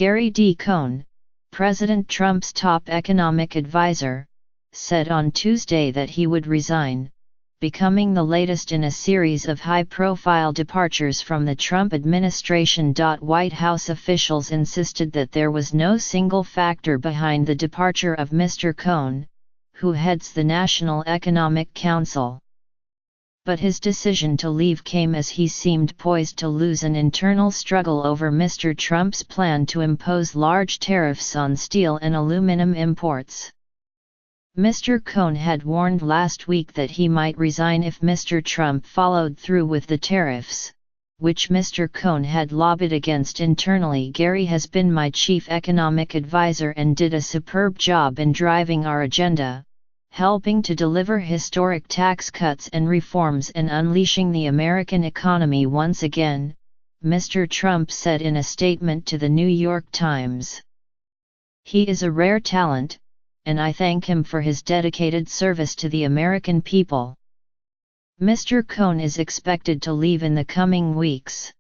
Gary D. Cohn, President Trump's top economic advisor, said on Tuesday that he would resign, becoming the latest in a series of high-profile departures from the Trump administration. White House officials insisted that there was no single factor behind the departure of Mr. Cohn, who heads the National Economic Council. But his decision to leave came as he seemed poised to lose an internal struggle over Mr. Trump's plan to impose large tariffs on steel and aluminum imports. Mr. Cohn had warned last week that he might resign if Mr. Trump followed through with the tariffs, which Mr. Cohn had lobbied against internally. Gary has been my chief economic advisor and did a superb job in driving our agenda, helping to deliver historic tax cuts and reforms and unleashing the American economy once again, Mr. Trump said in a statement to the New York Times. He is a rare talent, and I thank him for his dedicated service to the American people. Mr. Cohn is expected to leave in the coming weeks.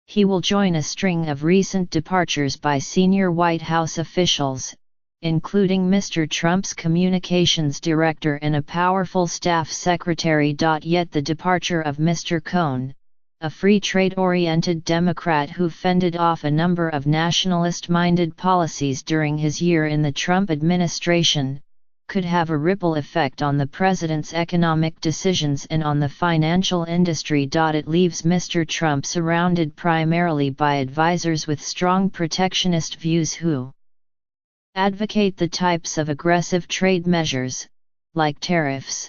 He will join a string of recent departures by senior White House officials, including Mr. Trump's communications director and a powerful staff secretary. Yet the departure of Mr. Cohn, a free trade-oriented Democrat who fended off a number of nationalist-minded policies during his year in the Trump administration, could have a ripple effect on the president's economic decisions and on the financial industry. It leaves Mr. Trump surrounded primarily by advisors with strong protectionist views who advocate the types of aggressive trade measures, like tariffs,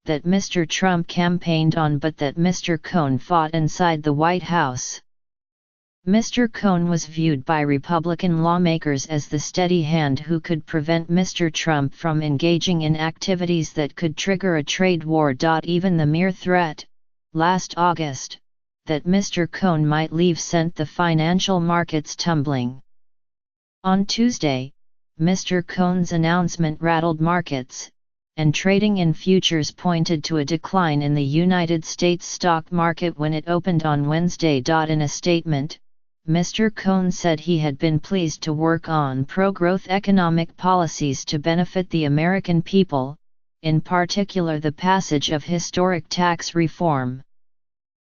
that Mr. Trump campaigned on but that Mr. Cohn fought inside the White House. Mr. Cohn was viewed by Republican lawmakers as the steady hand who could prevent Mr. Trump from engaging in activities that could trigger a trade war. Even the mere threat, last August, that Mr. Cohn might leave sent the financial markets tumbling. On Tuesday, Mr. Cohn's announcement rattled markets, and trading in futures pointed to a decline in the United States stock market when it opened on Wednesday. In a statement, Mr. Cohn said he had been pleased to work on pro-growth economic policies to benefit the American people, in particular the passage of historic tax reform.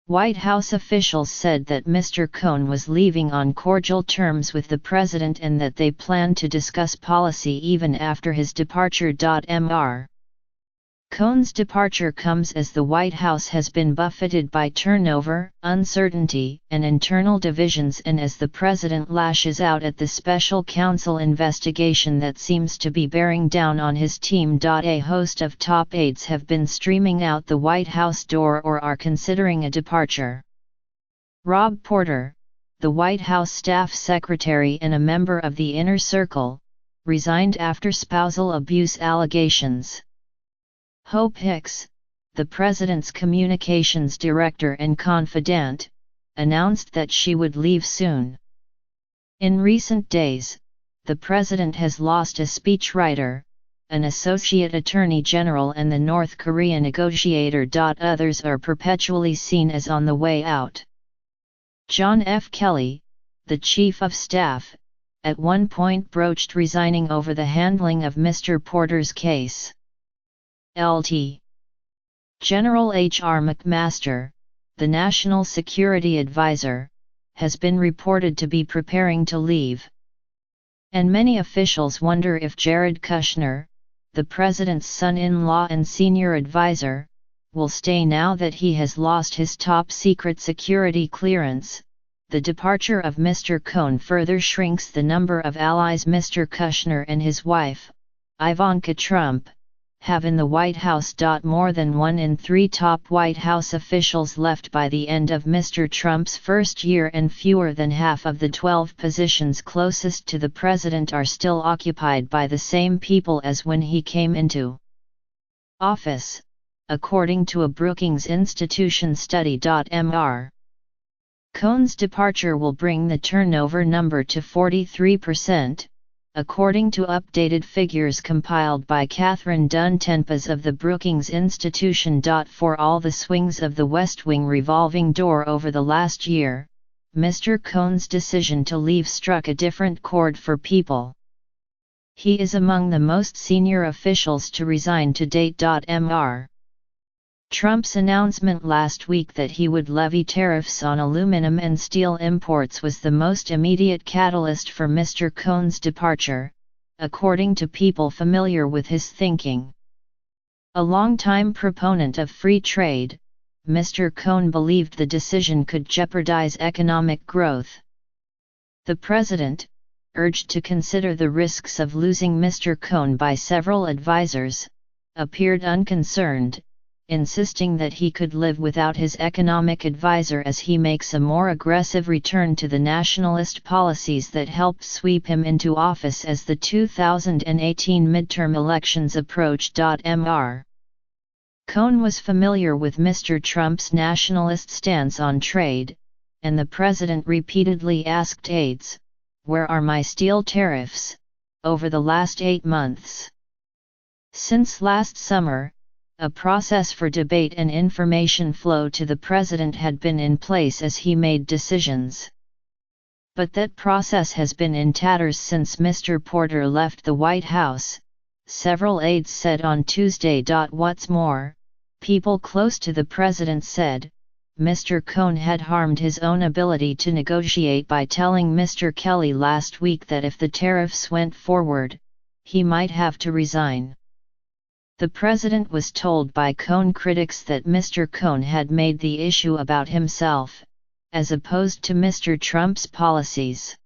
White House officials said that Mr. Cohn was leaving on cordial terms with the president and that they planned to discuss policy even after his departure. Mr. Cohn's departure comes as the White House has been buffeted by turnover, uncertainty, and internal divisions, and as the president lashes out at the special counsel investigation that seems to be bearing down on his team. A host of top aides have been streaming out the White House door or are considering a departure. Rob Porter, the White House staff secretary and a member of the Inner Circle, resigned after spousal abuse allegations. Hope Hicks, the president's communications director and confidant, announced that she would leave soon. In recent days, the president has lost a speechwriter, an associate attorney general and the North Korea negotiator. Others are perpetually seen as on the way out. John F. Kelly, the chief of staff, at one point broached resigning over the handling of Mr. Porter's case. Lt. General H.R. McMaster, the National Security Advisor, has been reported to be preparing to leave. And many officials wonder if Jared Kushner, the president's son-in-law and senior advisor, will stay now that he has lost his top-secret security clearance. The departure of Mr. Cohn further shrinks the number of allies Mr. Kushner and his wife, Ivanka Trump, have in the White House. More than 1 in 3 top White House officials left by the end of Mr. Trump's first year, and fewer than half of the 12 positions closest to the president are still occupied by the same people as when he came into office, according to a Brookings Institution study. Mr. Cohn's departure will bring the turnover number to 43%. According to updated figures compiled by Catherine Dunn-Tempest of the Brookings Institution. For all the swings of the West Wing revolving door over the last year, Mr. Cohn's decision to leave struck a different chord for people. He is among the most senior officials to resign to date. Mr. Trump's announcement last week that he would levy tariffs on aluminum and steel imports was the most immediate catalyst for Mr. Cohn's departure, according to people familiar with his thinking. A longtime proponent of free trade, Mr. Cohn believed the decision could jeopardize economic growth. The president, urged to consider the risks of losing Mr. Cohn by several advisers, appeared unconcerned, insisting that he could live without his economic advisor as he makes a more aggressive return to the nationalist policies that helped sweep him into office as the 2018 midterm elections approached. Mr. Cohn was familiar with Mr. Trump's nationalist stance on trade, and the president repeatedly asked aides, "Where are my steel tariffs?" over the last 8 months. Since last summer, a process for debate and information flow to the president had been in place as he made decisions. But that process has been in tatters since Mr. Porter left the White House, several aides said on Tuesday. What's more, people close to the president said, Mr. Cohn had harmed his own ability to negotiate by telling Mr. Kelly last week that if the tariffs went forward, he might have to resign. The president was told by Cohn critics that Mr. Cohn had made the issue about himself, as opposed to Mr. Trump's policies.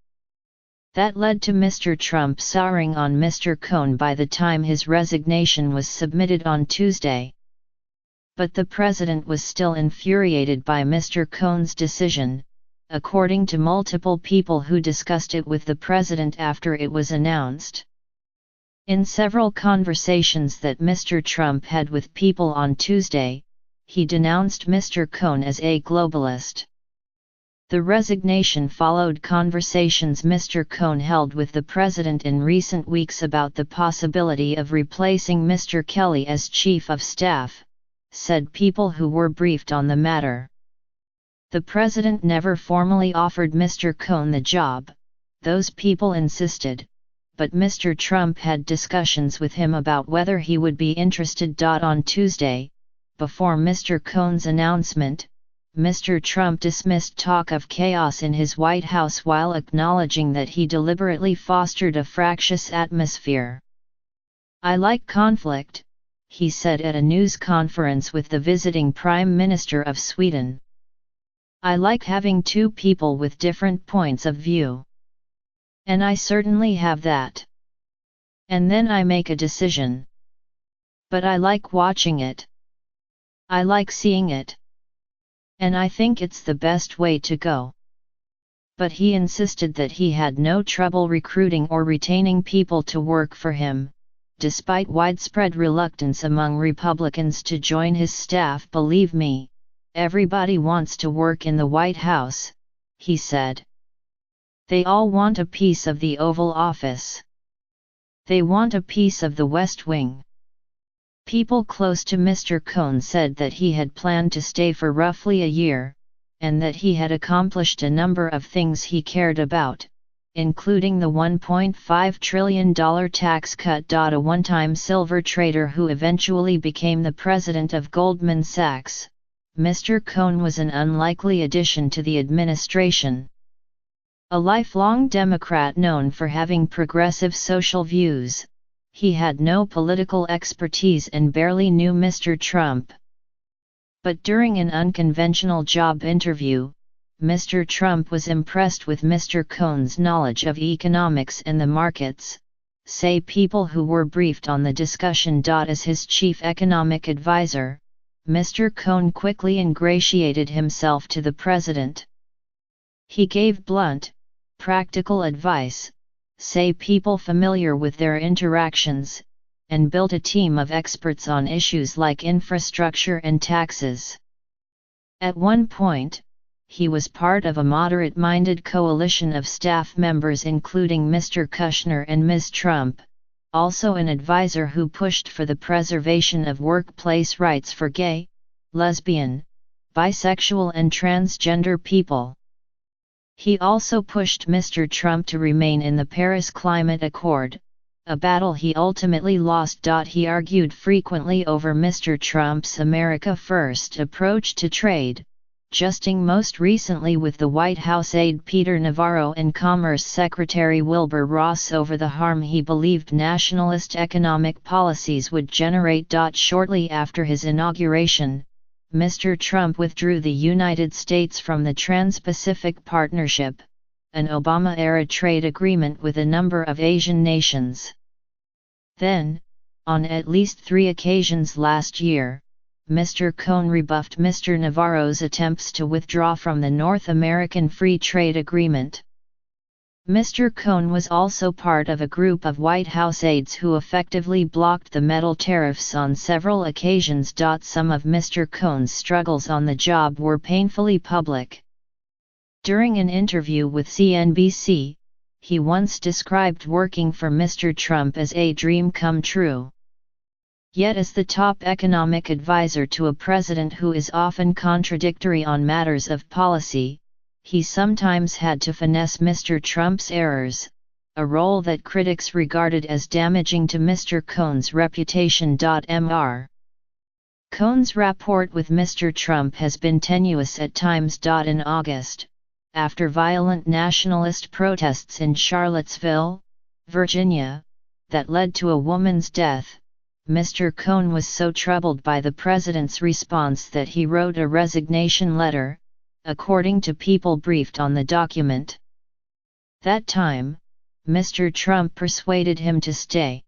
That led to Mr. Trump souring on Mr. Cohn by the time his resignation was submitted on Tuesday. But the president was still infuriated by Mr. Cohn's decision, according to multiple people who discussed it with the president after it was announced. In several conversations that Mr. Trump had with people on Tuesday, he denounced Mr. Cohn as a globalist. The resignation followed conversations Mr. Cohn held with the president in recent weeks about the possibility of replacing Mr. Kelly as chief of staff, said people who were briefed on the matter. The president never formally offered Mr. Cohn the job, those people insisted, but Mr. Trump had discussions with him about whether he would be interested. On Tuesday, before Mr. Cohn's announcement, Mr. Trump dismissed talk of chaos in his White House while acknowledging that he deliberately fostered a fractious atmosphere. "I like conflict," he said at a news conference with the visiting Prime Minister of Sweden. "I like having two people with different points of view. And I certainly have that. And then I make a decision. But I like watching it. I like seeing it. And I think it's the best way to go." But he insisted that he had no trouble recruiting or retaining people to work for him, despite widespread reluctance among Republicans to join his staff. "Believe me, everybody wants to work in the White House," he said. "They all want a piece of the Oval Office. They want a piece of the West Wing." People close to Mr. Cohn said that he had planned to stay for roughly a year, and that he had accomplished a number of things he cared about, including the $1.5 trillion tax cut. A one-time silver trader who eventually became the president of Goldman Sachs, Mr. Cohn was an unlikely addition to the administration. A lifelong Democrat known for having progressive social views, he had no political expertise and barely knew Mr. Trump. But during an unconventional job interview, Mr. Trump was impressed with Mr. Cohn's knowledge of economics and the markets, say people who were briefed on the discussion. As his chief economic advisor, Mr. Cohn quickly ingratiated himself to the president. He gave blunt, practical advice, say people familiar with their interactions, and built a team of experts on issues like infrastructure and taxes. At one point, he was part of a moderate-minded coalition of staff members including Mr. Kushner and Ms. Trump, also an advisor who pushed for the preservation of workplace rights for gay, lesbian, bisexual and transgender people. He also pushed Mr. Trump to remain in the Paris Climate Accord, a battle he ultimately lost. He argued frequently over Mr. Trump's America First approach to trade, justing most recently with the White House aide Peter Navarro and Commerce Secretary Wilbur Ross over the harm he believed nationalist economic policies would generate. Shortly after his inauguration, Mr. Trump withdrew the United States from the Trans-Pacific Partnership, an Obama-era trade agreement with a number of Asian nations. Then, on at least 3 occasions last year, Mr. Cohn rebuffed Mr. Navarro's attempts to withdraw from the North American Free Trade Agreement. Mr. Cohn was also part of a group of White House aides who effectively blocked the metal tariffs on several occasions. Some of Mr. Cohn's struggles on the job were painfully public. During an interview with CNBC, he once described working for Mr. Trump as a dream come true. Yet as the top economic advisor to a president who is often contradictory on matters of policy, he sometimes had to finesse Mr. Trump's errors, a role that critics regarded as damaging to Mr. Cohn's reputation. Mr. Cohn's rapport with Mr. Trump has been tenuous at times. In August, after violent nationalist protests in Charlottesville, Virginia, that led to a woman's death, Mr. Cohn was so troubled by the president's response that he wrote a resignation letter, according to people briefed on the document. That time, Mr. Trump persuaded him to stay.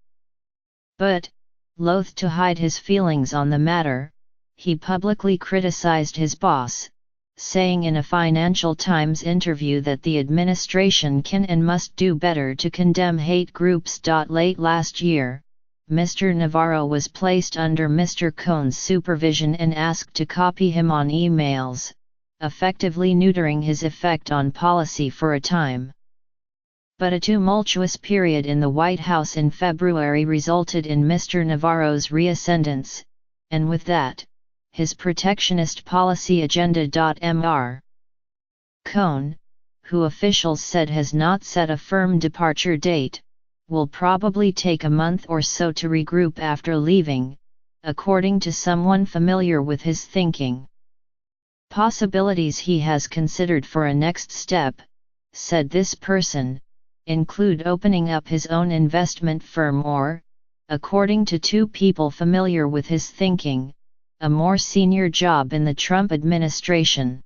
But, loath to hide his feelings on the matter, he publicly criticized his boss, saying in a Financial Times interview that the administration can and must do better to condemn hate groups. Late last year, Mr. Navarro was placed under Mr. Cohn's supervision and asked to copy him on emails, effectively neutering his effect on policy for a time. But a tumultuous period in the White House in February resulted in Mr. Navarro's reascendance, and with that, his protectionist policy agenda. Mr. Cohn, who officials said has not set a firm departure date, will probably take a month or so to regroup after leaving, according to someone familiar with his thinking. Possibilities he has considered for a next step, said this person, include opening up his own investment firm or, according to 2 people familiar with his thinking, a more senior job in the Trump administration.